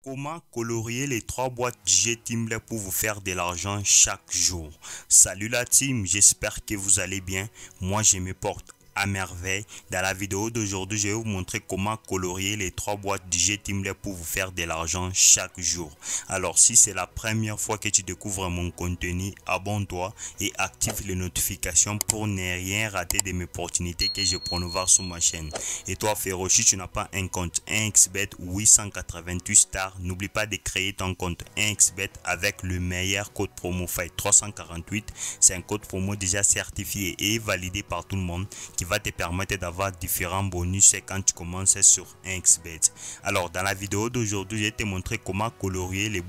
Comment colorier les 3 boîtes GTeamble pour vous faire de l'argent chaque jour? Salut la team, j'espère que vous allez bien. Moi je me porte à merveille. Dans la vidéo d'aujourd'hui, je vais vous montrer comment colorier les 3 boîtes GTeamble pour vous faire de l'argent chaque jour. Alors si c'est la première fois que tu découvres mon contenu, abonne-toi et active les notifications pour ne rien rater de mes opportunités que je promouvoir sur ma chaîne. Et toi frérot, si tu n'as pas un compte 1xBet 888 stars, n'oublie pas de créer ton compte 1xBet avec le meilleur code promo Fight 348. C'est un code promo déjà certifié et validé par tout le monde qui va te permettre d'avoir différents bonus quand tu commences sur 1xBet. Alors dans la vidéo d'aujourd'hui, je vais te montrer comment colorier les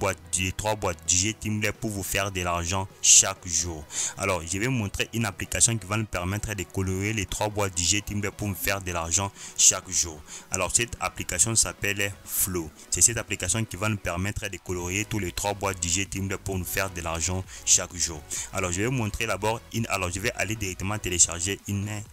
3 boîtes GTeamble pour vous faire de l'argent chaque jour. Alors je vais vous montrer une application qui va nous permettre de colorier les 3 boîtes GTeamble pour me faire de l'argent chaque jour. Alors cette application s'appelle Flow. C'est cette application qui va nous permettre de colorier tous les 3 boîtes GTeamble pour nous faire de l'argent chaque jour. Alors je vais vous montrer d'abord je vais aller directement télécharger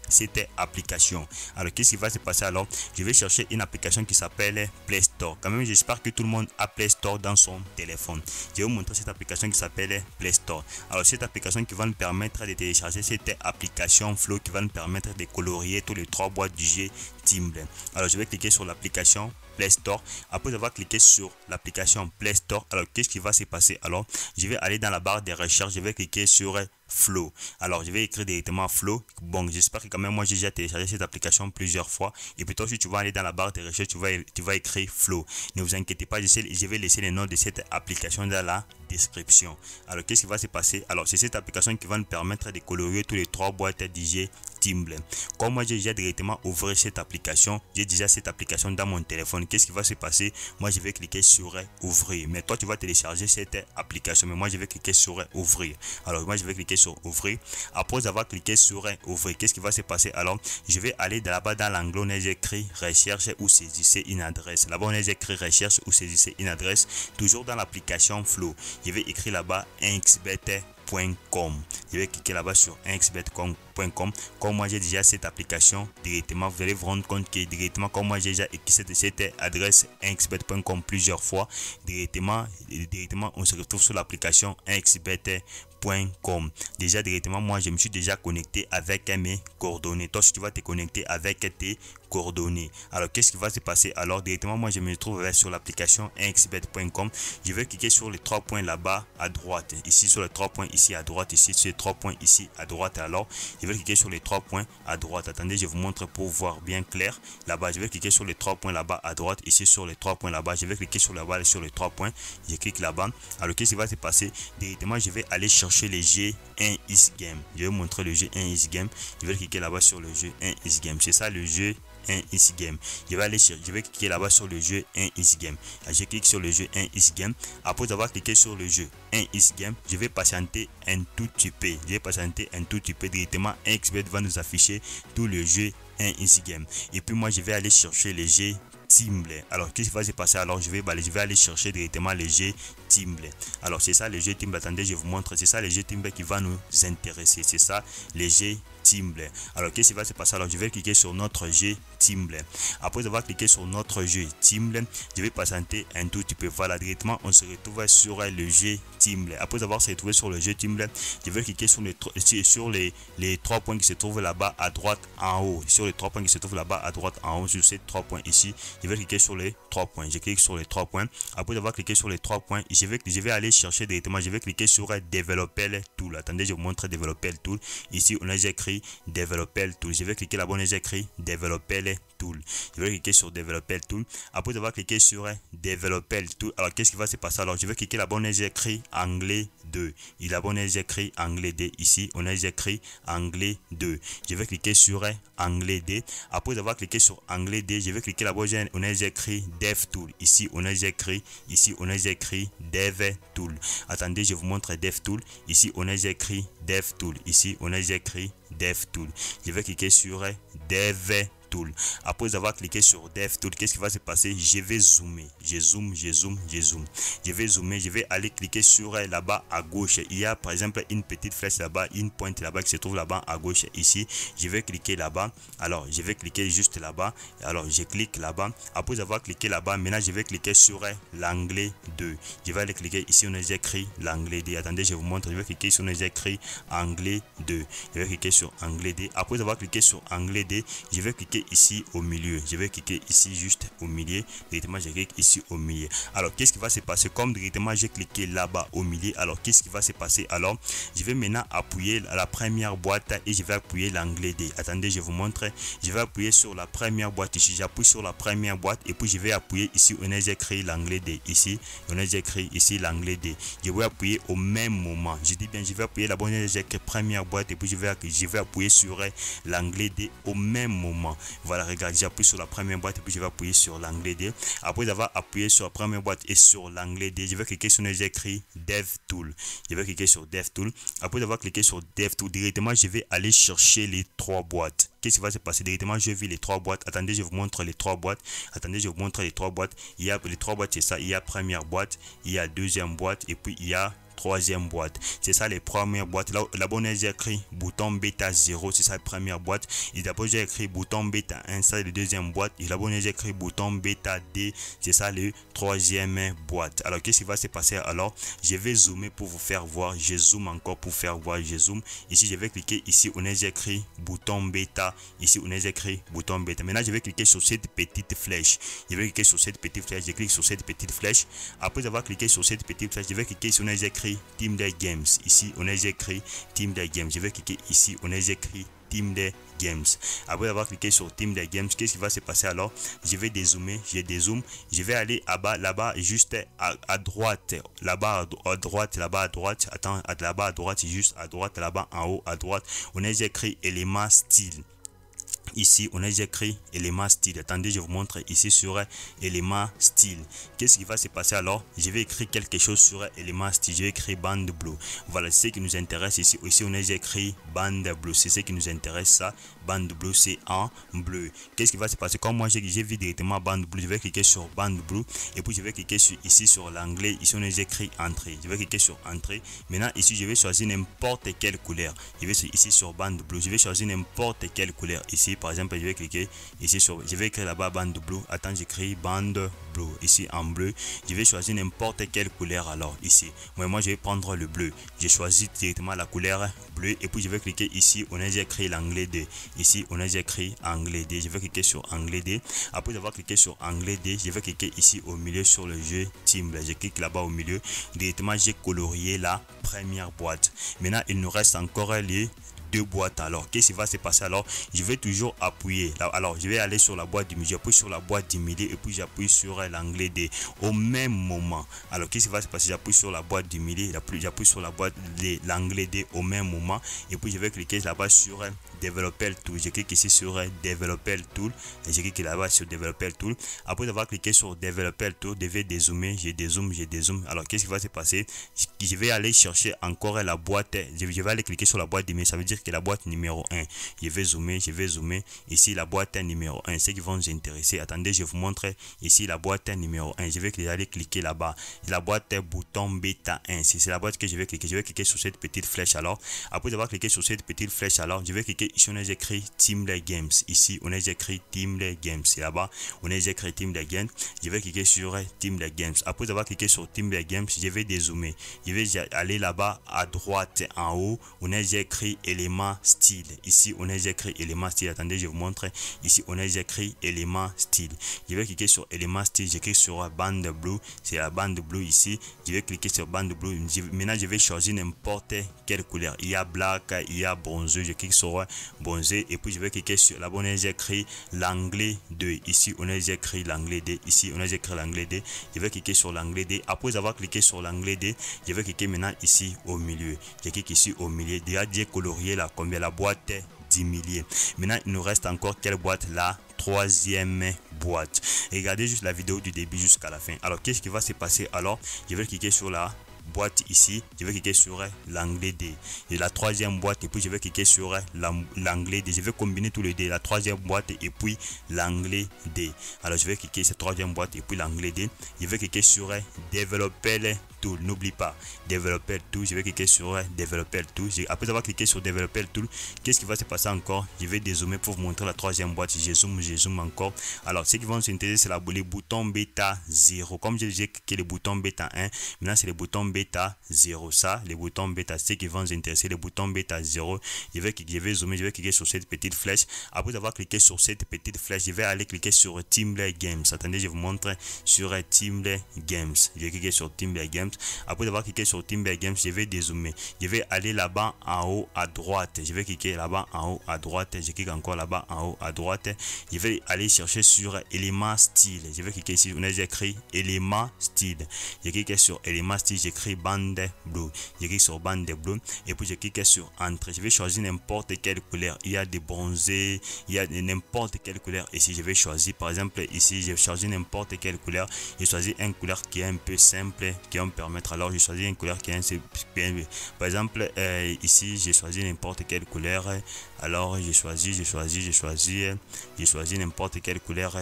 cette application. Alors qu'est-ce qui va se passer? Alors je vais chercher une application qui s'appelle Play Store. Quand même j'espère que tout le monde a Play Store dans son téléphone. Je vais vous montrer cette application qui s'appelle Play Store. Alors cette application qui va nous permettre de télécharger cette application Flow qui va nous permettre de colorier tous les 3 boîtes du GTeamble. Alors je vais cliquer sur l'application Play Store. Après avoir cliqué sur l'application Play Store, alors qu'est-ce qui va se passer? Alors je vais aller dans la barre de recherche, je vais cliquer sur Flow. Alors je vais écrire directement Flow. Bon, j'espère que quand même moi j'ai déjà téléchargé cette application plusieurs fois. Et plutôt si tu vas aller dans la barre de recherche, tu vas écrire Flow. Ne vous inquiétez pas, je vais laisser les noms de cette application dans la description. Alors qu'est-ce qui va se passer? Alors c'est cette application qui va nous permettre de colorier tous les 3 boîtes GTeamble. Comme moi j'ai déjà directement ouvert cette application, j'ai déjà cette application dans mon téléphone. Qu'est-ce qui va se passer? Moi je vais cliquer sur ouvrir. Mais toi tu vas télécharger cette application, mais moi je vais cliquer sur ouvrir. Alors moi je vais cliquer sur ouvrir. Après avoir cliqué sur ouvrir, qu'est-ce qui va se passer? Alors je vais aller là-bas dans l'angle on est écrit recherche ou saisissez une adresse. Là-bas on est écrit recherche ou saisissez une adresse. Toujours dans l'application Flow, je vais écrire là-bas 1xBet.com. Je vais cliquer là-bas sur 1xBet.com. Comme moi j'ai déjà cette application directement, vous allez vous rendre compte que directement comme moi j'ai déjà écrit cette adresse 1xBet.com plusieurs fois, directement on se retrouve sur l'application 1xBet.com. Déjà directement moi je me suis déjà connecté avec mes coordonnées. Toi si tu vas te connecter avec tes coordonnées, alors qu'est-ce qui va se passer? Alors directement moi je me trouve sur l'application 1xBet.com. je vais cliquer sur les 3 points là-bas à droite, ici sur les 3 points ici à droite, ici sur les 3 points ici à droite. Alors je vais cliquer sur les 3 points à droite. Attendez, je vous montre pour voir bien clair. Là-bas je vais cliquer sur les 3 points là-bas à droite, ici sur les 3 points là-bas, je vais cliquer sur là-bas sur les 3 points, je clique là-bas. Alors qu'est-ce qui va se passer? Directement je vais aller chercher les jeux 1xGame. Je vais vous montrer le jeu 1xGame. Je vais cliquer là-bas sur le jeu 1xGame. C'est ça le jeu 1xGame. Je vais cliquer là-bas sur le jeu 1xGame. Je clique sur le jeu 1xGame. Après avoir cliqué sur le jeu 1xGame, je vais patienter un tout petit peu. Directement 1xBet va nous afficher tout le jeu 1xGame. Et puis moi je vais aller chercher les jeux GTeamble. Alors qu'est-ce qui va se passer? Alors je vais aller chercher directement les GTeamble. Alors c'est ça les GTeamble. Attendez, je vous montre. C'est ça les GTeamble qui va nous intéresser. C'est ça les GTeamble. Alors qu'est-ce qui va se passer? Alors je vais cliquer sur notre GTeamble. Après avoir cliqué sur notre GTeamble, je vais patienter un tout petit peu. Voilà, directement on se retrouve sur le GTeamble. Après avoir se retrouvé sur le GTeamble, je vais cliquer sur les 3 points qui se trouvent là-bas à droite en haut. Sur les 3 points qui se trouvent là-bas à droite en haut, sur ces 3 points ici, je vais cliquer sur les 3 points. Je clique sur les 3 points. Après avoir cliqué sur les 3 points, je vais aller chercher directement. Je vais cliquer sur Developer Tool. Attendez, je vous montre Developer Tool. Ici, on a écrit Developer Tool. Je vais cliquer là-bas, on a écrit Developer Tool. Je vais cliquer sur Developer Tool. Après avoir cliqué sur Developer Tool, alors qu'est-ce qui va se passer? Alors je vais cliquer là-bas, on a écrit Anglais 2. Et là-bas, on a écrit Anglais 2. Ici, on a écrit Anglais 2. Je vais cliquer sur Anglais 2. Après avoir cliqué sur Anglais 2, je vais cliquer là-bas, on a écrit Dev Tool. Ici, on a écrit Dev Tool. Attendez, je vous montre Dev Tool. Ici, on a écrit Dev Tool. Ici, on a écrit Dev Tool. Je vais cliquer sur Dev Tool. Après avoir cliqué sur Dev Tool, qu'est-ce qui va se passer? Je vais zoomer. Je zoome. Je vais zoomer. Je vais aller cliquer sur là-bas à gauche. Il y a par exemple une petite flèche là-bas, une pointe là-bas qui se trouve là-bas à gauche ici. Je vais cliquer là-bas. Alors, je vais cliquer juste là-bas. Alors, je clique là-bas. Après avoir cliqué là-bas, maintenant je vais cliquer sur l'anglais 2. Je vais aller cliquer ici, on a écrit l'anglais 2. Attendez, je vous montre. Je vais cliquer ici, on a écrit anglais 2. Je vais cliquer sur anglais 2. Après avoir cliqué sur anglais 2, je vais cliquer ici au milieu. Je vais cliquer ici juste au milieu. Directement, je clique ici au milieu. Alors, qu'est-ce qui va se passer? Comme directement, j'ai cliqué là-bas au milieu. Alors, qu'est-ce qui va se passer? Alors, je vais maintenant appuyer la première boîte et je vais appuyer l'anglais 2. Attendez, je vous montre. Je vais appuyer sur la première boîte ici. J'appuie sur la première boîte et puis je vais appuyer ici. On a écrit l'anglais 2 ici. On a écrit ici l'anglais 2. Je vais appuyer au même moment. Je dis bien, je vais appuyer la bonne écrit première boîte et puis je vais appuyer sur l'anglais 2 au même moment. Voilà, regarde, j'appuie sur la première boîte et puis je vais appuyer sur l'anglais 2. Après avoir appuyé sur la première boîte et sur l'anglais 2, je vais cliquer sur les écrits Dev Tool. Je vais cliquer sur Dev Tool. Après avoir cliqué sur Dev Tool, directement, je vais aller chercher les trois boîtes. Qu'est-ce qui va se passer? Directement, je vais les trois boîtes. Attendez, je vous montre les trois boîtes. Attendez, je vous montre les trois boîtes. Il y a les trois boîtes, c'est ça. Il y a première boîte, il y a deuxième boîte et puis il y a troisième boîte. C'est ça les premières boîtes. Là-bas, j'ai écrit bouton bêta 0, c'est ça la première boîte. Et d'abord, j'ai écrit bouton bêta 1, ça la deuxième boîte. Et là-bas, j'ai écrit bouton bêta D, c'est ça le troisième boîte. Alors, qu'est-ce qui va se passer? Alors, je vais zoomer pour vous faire voir. Je zoome encore pour faire voir. Je zoome. Ici, je vais cliquer ici. On a écrit bouton bêta. Ici, on a écrit bouton bêta. Maintenant, je vais cliquer sur cette petite flèche. Je vais cliquer sur cette petite flèche. Je clique sur cette petite flèche. Après avoir cliqué sur cette petite flèche, je vais cliquer sur on a écrit Team des Games. Ici, on a écrit Team des Games. Je vais cliquer ici. On a écrit Team des Games. Après avoir cliqué sur Team des Games, qu'est-ce qui va se passer alors? Je vais dézoomer. Je dézoome. Je vais aller là-bas, juste à droite. Là-bas à droite, là-bas à droite. Attends, là-bas à droite, juste à droite, là-bas en haut à droite. On a écrit élément style. Ici, on a écrit élément style. Attendez, je vous montre ici sur élément style. Qu'est-ce qui va se passer alors? Je vais écrire quelque chose sur élément style. Je vais écrire bande bleue. Voilà, c'est ce qui nous intéresse ici. Ici, on a écrit bande bleue. C'est ce qui nous intéresse, ça. Bande bleue, c'est en bleu. Qu'est-ce qui va se passer? Comme moi, j'ai vu directement bande bleue, je vais cliquer sur bande bleue. Et puis, je vais cliquer ici sur l'anglais. Ici, on a écrit entrée. Je vais cliquer sur entrée. Maintenant, ici, je vais choisir n'importe quelle couleur. Je vais ici sur bande bleue. Je vais choisir n'importe quelle couleur. Ici, par exemple, je vais cliquer ici sur, je vais écrire là-bas bande bleue. Attends, j'écris bande bleue ici en bleu. Je vais choisir n'importe quelle couleur alors ici. Moi, je vais prendre le bleu. J'ai choisi directement la couleur bleue et puis je vais cliquer ici. On a écrit l'anglais 2. Ici, on a écrit anglais 2. Je vais cliquer sur anglais 2. Après avoir cliqué sur anglais 2, je vais cliquer ici au milieu sur le jeu Team. Je clique là-bas au milieu. Directement, j'ai colorié la première boîte. Maintenant, il nous reste encore les deux boîtes. Alors qu'est-ce qui va se passer? Alors je vais toujours appuyer alors je vais aller sur la boîte du milieu, j'appuie sur la boîte du milieu et puis j'appuie sur l'anglais D au même moment. Alors qu'est-ce qui va se passer? J'appuie sur la boîte du milieu, j'appuie sur la boîte de l'anglais D au même moment et puis je vais cliquer là-bas sur Developer Tool. Je clique ici sur Developer Tool et je clique là-bas sur Developer Tool. Après avoir cliqué sur Developer Tool, je vais dézoomer, je dézoome. Alors qu'est-ce qui va se passer? Je vais aller chercher encore la boîte, je vais aller cliquer sur la boîte du milieu, ça veut dire que la boîte numéro 1. Je vais zoomer ici la boîte numéro 1, ceux qui vont nous intéresser. Attendez, je vous montre ici la boîte numéro 1. Je vais aller cliquer là-bas, la boîte bouton bêta 1. C'est la boîte que je vais cliquer sur cette petite flèche. Alors après avoir cliqué sur cette petite flèche, alors je vais cliquer ici, on a écrit Team des Games. Ici on a écrit Team des Games, c'est là-bas on a écrit Team des Games. Je vais cliquer sur Team des Games. Après avoir cliqué sur Team des Games, je vais dézoomer. Je vais aller là-bas à droite en haut, on a écrit élément style. Ici on a écrit élément style. Attendez, je vous montre. Ici on a écrit élément style. Je vais cliquer sur élément style. Je clique sur bande bleue, c'est la bande bleue ici. Je vais cliquer sur bande bleue. Maintenant je vais choisir n'importe quelle couleur. Il y a black, il y a bronzé. Je clique sur bronzé et puis je vais cliquer sur là-bas on a écrit l'anglais 2. Ici on a écrit l'anglais 2. Ici on a écrit l'anglais 2. Je vais cliquer sur l'anglais 2. Après avoir cliqué sur l'anglais 2, je vais cliquer maintenant ici au milieu. Je clique ici au milieu. Déjà j'ai colorié la combien la boîte 10 milliers. Maintenant il nous reste encore quelle boîte? La troisième boîte. Regardez juste la vidéo du début jusqu'à la fin. Alors qu'est-ce qui va se passer? Alors je vais cliquer sur la boîte ici, je vais cliquer sur l'anglais D. Et la troisième boîte, et puis je vais cliquer sur l'anglais D. Je vais combiner tous les D, la troisième boîte et puis l'anglais D. Alors je vais cliquer sur troisième boîte et puis l'anglais D. Je vais cliquer sur Developer Tool. N'oublie pas Developer Tool. Je vais cliquer sur Developer Tool. Après avoir cliqué sur Developer Tool, qu'est-ce qui va se passer encore? Je vais dézoomer pour vous montrer la troisième boîte. Je zoome encore. Alors ce qui vont s'intéresser, c'est les boutons bêta 0. Comme j'ai cliqué le bouton bêta 1, maintenant c'est le bouton bêta 0. Ça, les boutons bêta, c'est qui vont nous intéresser, les boutons bêta 0. Je vais zoomer, je vais cliquer sur cette petite flèche. Après avoir cliqué sur cette petite flèche, je vais aller cliquer sur Timble Games. Attendez, je vous montre sur Timble Games. Je vais cliquer sur Timble Games. Après avoir cliqué sur Timble Games, je vais dézoomer. Je vais aller là-bas en haut à droite. Je vais cliquer là-bas en haut à droite. Je clique encore là-bas en haut à droite. Je vais aller chercher sur élément style. Je vais cliquer ici. On a écrit élément style. Je clique sur élément style. J'écris bande bleu. Je clique sur bande bleu. Et puis je clique sur entrée. Je vais choisir n'importe quelle couleur. Il y a des bronzés. Il y a n'importe quelle couleur. Ici, je vais choisir. Par exemple, ici, je choisis n'importe quelle couleur. Je choisis une couleur qui est un peu simple, qui va me permettre. Alors, je choisis une couleur qui est un peu. Par exemple, ici, j'ai choisi n'importe quelle couleur. Alors, j'ai choisi n'importe quelle couleur.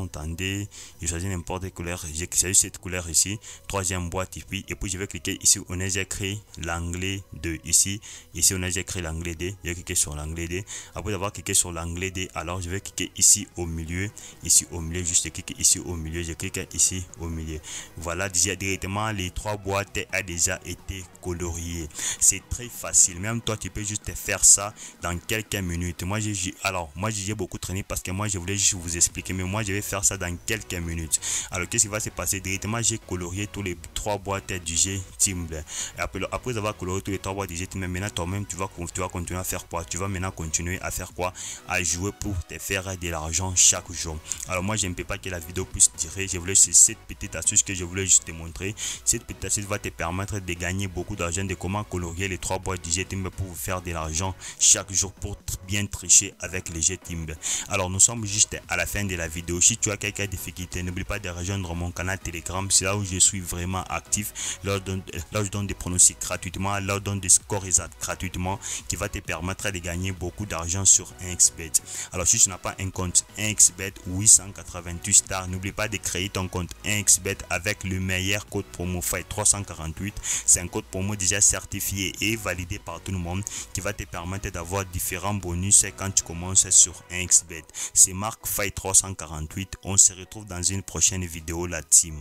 Attendez. J'ai choisi n'importe quelle couleur. J'ai choisi cette couleur ici. Troisième boîte ici. Et puis, je vais cliquer ici. On a écrit l'anglais 2 ici. Ici, on a écrit l'anglais D. Je vais cliquer sur l'anglais D. Après avoir cliqué sur l'anglais D, alors je vais cliquer ici au milieu. Ici au milieu, juste cliquer ici au milieu. Je clique ici au milieu. Voilà, déjà directement, les trois boîtes a déjà été coloriées. C'est très facile. Même toi, tu peux juste faire ça dans quelques minutes. Moi, j'ai beaucoup traîné parce que moi, je voulais juste vous expliquer. Mais moi, je vais faire ça dans quelques minutes. Alors, qu'est-ce qui va se passer? Directement, j'ai colorié tous les trois boîtes du jeu Timble. Après avoir colorié tous les trois boîtes du jeu Timble, maintenant, toi-même, tu vas continuer à faire quoi? Tu vas maintenant continuer à faire quoi? À jouer pour te faire de l'argent chaque jour. Alors, moi, je ne peux pas que la vidéo puisse durer. Je voulais, c'est cette petite astuce que je voulais juste te montrer. Cette petite astuce va te permettre de gagner beaucoup d'argent, de comment colorier les trois boîtes du jeu Timble pour vous faire de l'argent chaque jour pour bien tricher avec les jeux Timble. Alors, nous sommes juste à la fin de la vidéo. Si tu as quelques difficultés, n'oublie pas de rejoindre mon canal Telegram. C'est là où je suis vraiment actif. Là, je donne des pronostics gratuitement. Là, je donne des scores exacts gratuitement qui va te permettre de gagner beaucoup d'argent sur 1xBet. Alors, si tu n'as pas un compte 1xBet 888 stars, n'oublie pas de créer ton compte 1xBet avec le meilleur code promo FIGHT348. C'est un code promo déjà certifié et validé par tout le monde qui va te permettre d'avoir différents bonus quand tu commences sur 1xBet. C'est marque FIGHT348. On se retrouve dans une prochaine vidéo, la team.